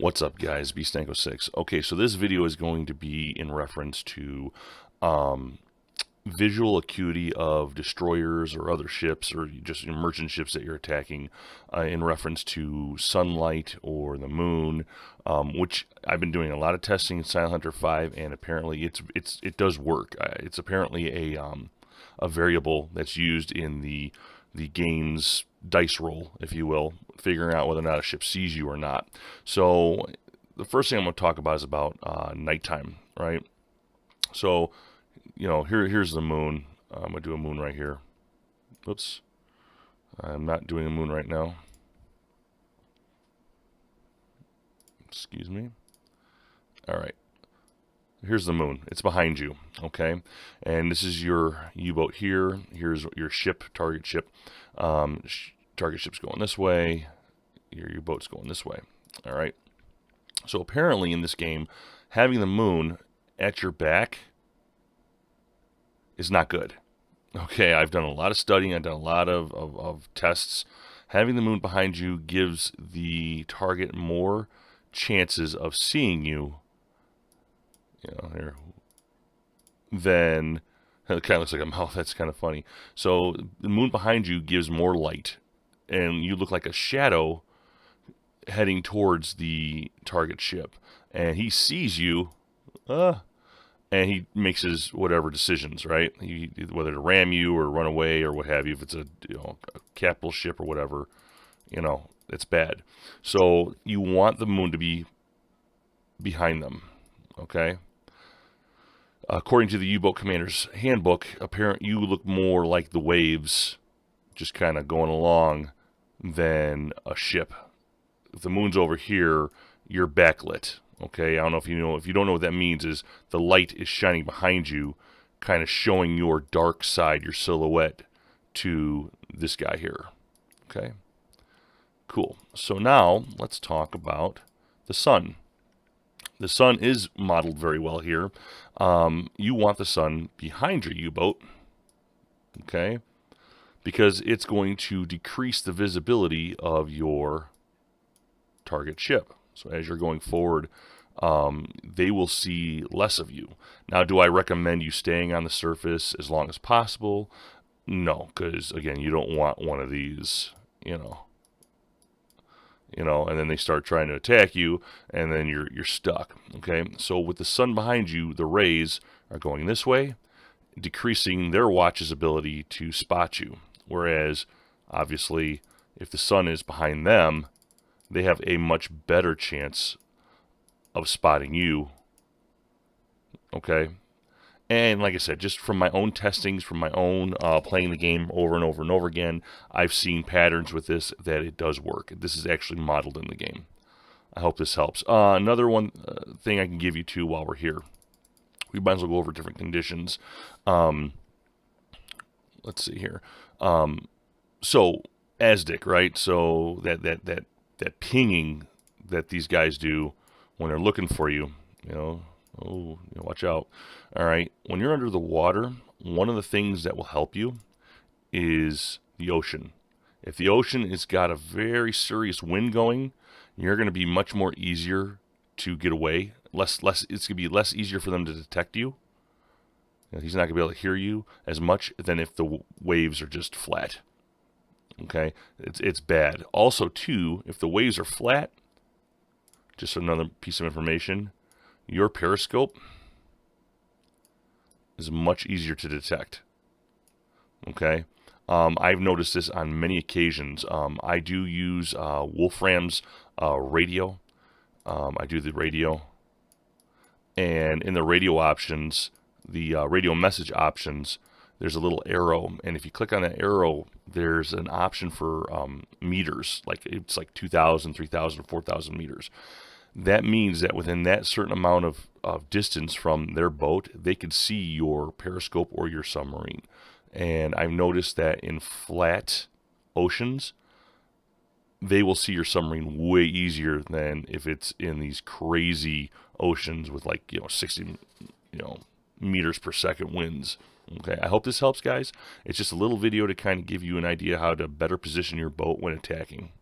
What's up, guys? Beastanko6. Okay, so this video is going to be in reference to um, visual acuity of destroyers or other ships or just merchant ships that you're attacking in reference to sunlight or the moon, which I've been doing a lot of testing in Silent Hunter 5, and apparently it does work. It's apparently a variable that's used in the game's dice roll, if you will, figuring out whether or not a ship sees you or not. So the first thing I'm going to talk about is about nighttime, right? So, here's the moon. I'm going to do a moon right here. Oops. I'm not doing a moon right now. Excuse me. All right. Here's the moon. It's behind you, okay? And this is your U-boat here. Here's your ship, target ship. Target ship's going this way. Your U-boat's going this way, all right? So apparently in this game, having the moon at your back is not good. Okay, I've done a lot of studying. I've done a lot of tests. Having the moon behind you gives the target more chances of seeing you, here, then it kind of looks like a mouth. That's kind of funny. So the moon behind you gives more light, and you look like a shadow heading towards the target ship. And he sees you, and he makes his whatever decisions, right? Whether to ram you or run away or what have you. If it's a capital ship or whatever, it's bad. So you want the moon to be behind them, okay? According to the U-Boat Commander's Handbook, apparently you look more like the waves just kind of going along than a ship. If the moon's over here, you're backlit. Okay, I don't know if you know. If you don't know what that means, is the light is shining behind you, kind of showing your dark side, your silhouette, to this guy here. Okay, cool. So now let's talk about the sun. The sun is modeled very well here. You want the sun behind your U-boat, okay, because it's going to decrease the visibility of your target ship. So as you're going forward, they will see less of you. Now, do I recommend you staying on the surface as long as possible? No, because again, you don't want one of these, and then they start trying to attack you, and then you're stuck. Okay, so with the sun behind you, the rays are going this way, decreasing their watch's ability to spot you. Whereas, obviously, if the sun is behind them, they have a much better chance of spotting you. Okay, and like I said, just from my own testings, from my own playing the game over and over and over again, I've seen patterns with this that it does work. This is actually modeled in the game. I hope this helps. Another thing I can give you too while we're here. We might as well go over different conditions. Let's see here. So ASDIC, right? So that pinging that these guys do when they're looking for you, watch out. All right, when you're under the water, one of the things that will help you is the ocean. If the ocean has got a very serious wind going, you're going to be much more easier to get away. It's going to be less easier for them to detect you. He's not going to be able to hear you as much than if the waves are just flat. Okay, it's bad. Also, too, if the waves are flat, just another piece of information, your periscope is much easier to detect. Okay, I've noticed this on many occasions. I do use Wolfram's radio. I do the radio, and in the radio options, the radio message options, there's a little arrow, and if you click on that arrow, there's an option for meters, it's like 2,000, 3,000, 4,000 meters. That means that within that certain amount of distance from their boat, they can see your periscope or your submarine. And I've noticed that in flat oceans, they will see your submarine way easier than if it's in these crazy oceans with 60 meters per second winds. Okay, I hope this helps, guys. It's just a little video to kind of give you an idea how to better position your boat when attacking.